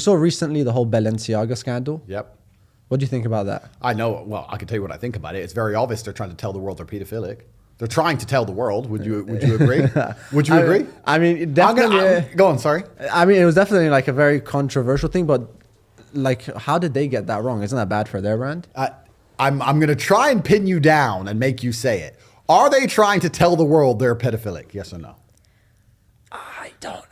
saw recently the whole Ballenciaga scandal. Yep. What do you think about that? I know. Well, I can tell you what I think about it. It's very obvious they're trying to tell the world they're pedophilic. They're trying to tell the world. Would you agree? Would you agree? I mean, definitely. Go on. Sorry. I mean, it was definitely like a very controversial thing, but like, how did they get that wrong? Isn't that bad for their brand? I'm going to try and pin you down and make you say it. Are they trying to tell the world they're pedophilic? Yes or no?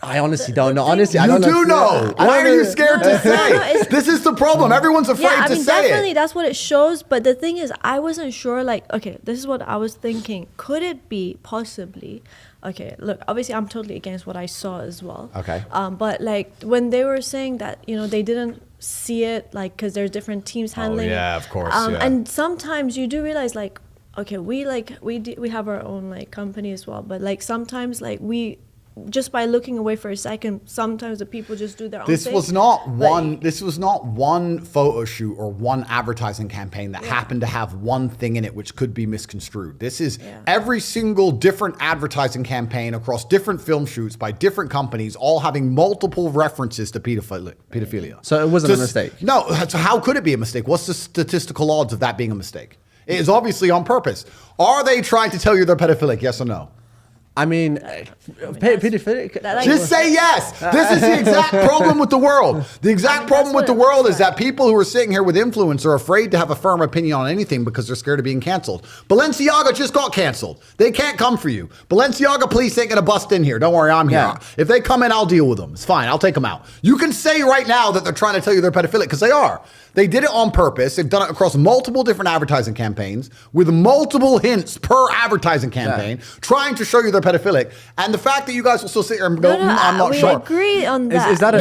I honestly don't know. Honestly, I don't know. You do know. Why are you scared to say? This is the problem. Everyone's afraid to say definitely it. That's what it shows. But the thing is, I wasn't sure. Like, okay, this is what I was thinking. Could it be possibly? Okay, look. Obviously, I'm totally against what I saw as well. Okay. But like when they were saying that, they didn't see it, like, because there's different teams handling. Oh yeah, of course. And sometimes you do realize, like, okay, we have our own like company as well. But like sometimes, like we. Just by looking away for a second, sometimes the people just do their own thing. This was not one photo shoot or one advertising campaign that happened to have one thing in it which could be misconstrued. This is every single different advertising campaign across different film shoots by different companies, all having multiple references to pedophilia. So it wasn't a mistake? No. So how could it be a mistake? What's the statistical odds of that being a mistake? It is obviously on purpose. Are they trying to tell you they're pedophilic? Yes or no? I mean, pedophilic. Just say yes. This is the exact problem with the world. The exact problem with the world is that people who are sitting here with influence are afraid to have a firm opinion on anything because they're scared of being canceled. Balenciaga just got canceled. They can't come for you. Balenciaga police ain't going to bust in here. Don't worry, I'm here. Yeah. If they come in, I'll deal with them. It's fine. I'll take them out. You can say right now that they're trying to tell you they're pedophilic because they are. They did it on purpose. They've done it across multiple different advertising campaigns with multiple hints per advertising campaign, trying to show you they're pedophilic. And the fact that you guys will still sit here and go, I'm not sure. We agree on that. Is that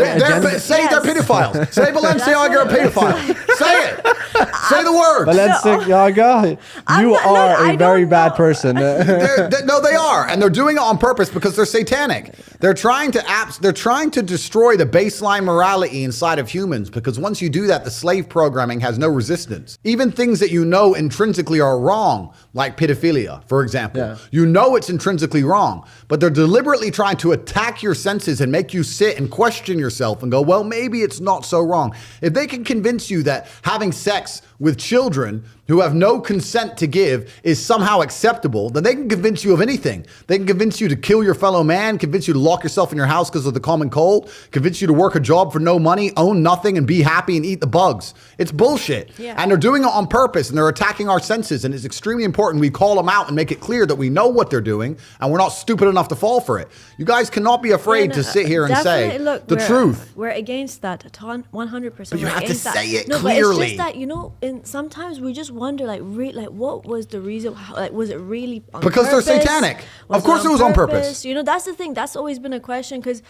say they're pedophiles. Say Balenciaga are pedophile. Say it. Say the word. Balenciaga, you are a very bad person. No, they are. And they're doing it on purpose because they're satanic. They're trying to destroy the baseline morality inside of humans because once you do that, the slave programming has no resistance. Even things that you know intrinsically are wrong, like pedophilia, for example. Yeah. You know it's intrinsically wrong, but they're deliberately trying to attack your senses and make you sit and question yourself and go, well, maybe it's not so wrong. If they can convince you that having sex with children who have no consent to give is somehow acceptable, then they can convince you of anything. They can convince you to kill your fellow man, convince you to lock yourself in your house because of the common cold, convince you to work a job for no money, own nothing, and be happy and eat the bugs. It's bullshit. Yeah. And they're doing it on purpose, and they're attacking our senses, and it's extremely important we call them out and make it clear that we know what they're doing, and we're not stupid enough to fall for it. You guys cannot be afraid to sit here and say the truth. We're against that 100%. But you have to say it clearly. But it's just that, sometimes we just wonder, what was the reason? Was it really on because purpose? They're satanic. Of course it was on purpose. That's the thing. That's always been a question because,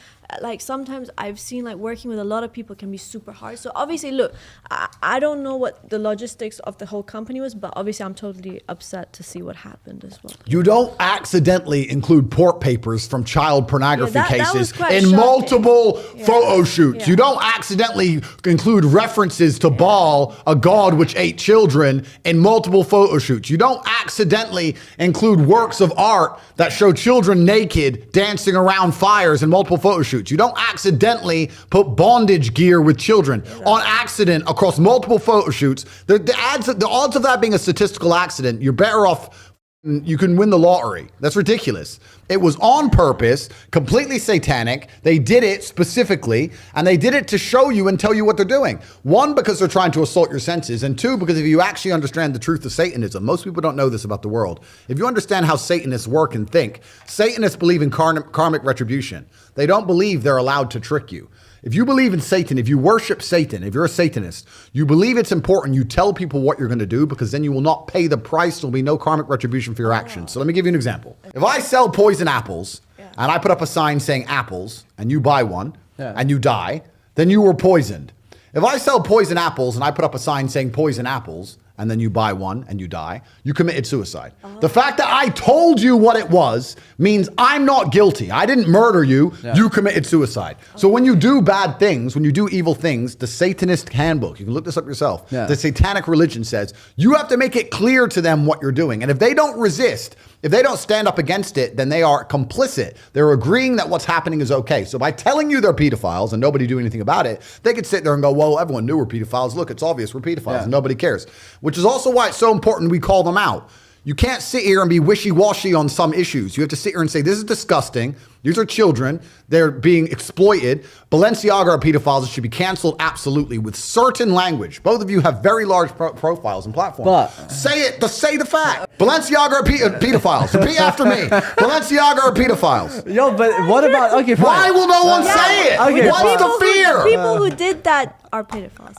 sometimes I've seen, working with a lot of people can be super hard. So obviously, look, I don't know what the logistics of the whole company was, but obviously I'm totally upset to see what happened as well. You don't accidentally include port papers from child pornography cases in multiple photo shoots. Yeah. You don't accidentally include references to Baal, a god which ate children, in multiple photo shoots. You don't accidentally include works of art that show children naked dancing around fires in multiple photo shoots. You don't accidentally put bondage gear with children on accident across multiple photo shoots. The odds of that being a statistical accident, you're better off. You can win the lottery. That's ridiculous. It was on purpose, completely satanic. They did it specifically, and they did it to show you and tell you what they're doing. One, because they're trying to assault your senses, and two, because if you actually understand the truth of Satanism, most people don't know this about the world. If you understand how Satanists work and think, Satanists believe in karmic retribution. They don't believe they're allowed to trick you. If you believe in Satan, if you worship Satan, if you're a Satanist, you believe it's important you tell people what you're going to do because then you will not pay the price. There'll be no karmic retribution for your actions. So let me give you an example. If I sell poison apples and I put up a sign saying apples and you buy one and you die, then you were poisoned. If I sell poison apples and I put up a sign saying poison apples and then you buy one and you die, you committed suicide. The fact that I told you what it was means I'm not guilty. I didn't murder you. You committed suicide. So when you do bad things, when you do evil things, the Satanist handbook, you can look this up yourself, the satanic religion says, you have to make it clear to them what you're doing. And if they don't resist, if they don't stand up against it, then they are complicit. They're agreeing that what's happening is okay. So by telling you they're pedophiles and nobody do anything about it, they could sit there and go, well, everyone knew we're pedophiles. Look, it's obvious we're pedophiles and nobody cares. Which is also why it's so important we call them out. You can't sit here and be wishy-washy on some issues. You have to sit here and say, this is disgusting. These are children. They're being exploited. Ballenciaga are pedophiles. It should be canceled absolutely with certain language. Both of you have very large profiles and platforms. But say it. Say the fact. Balenciaga are pedophiles. Repeat after me. Balenciaga are pedophiles. Yo, but what about, okay, fine. Why will no one say it? Okay, What's the fear? People who did that are pedophiles.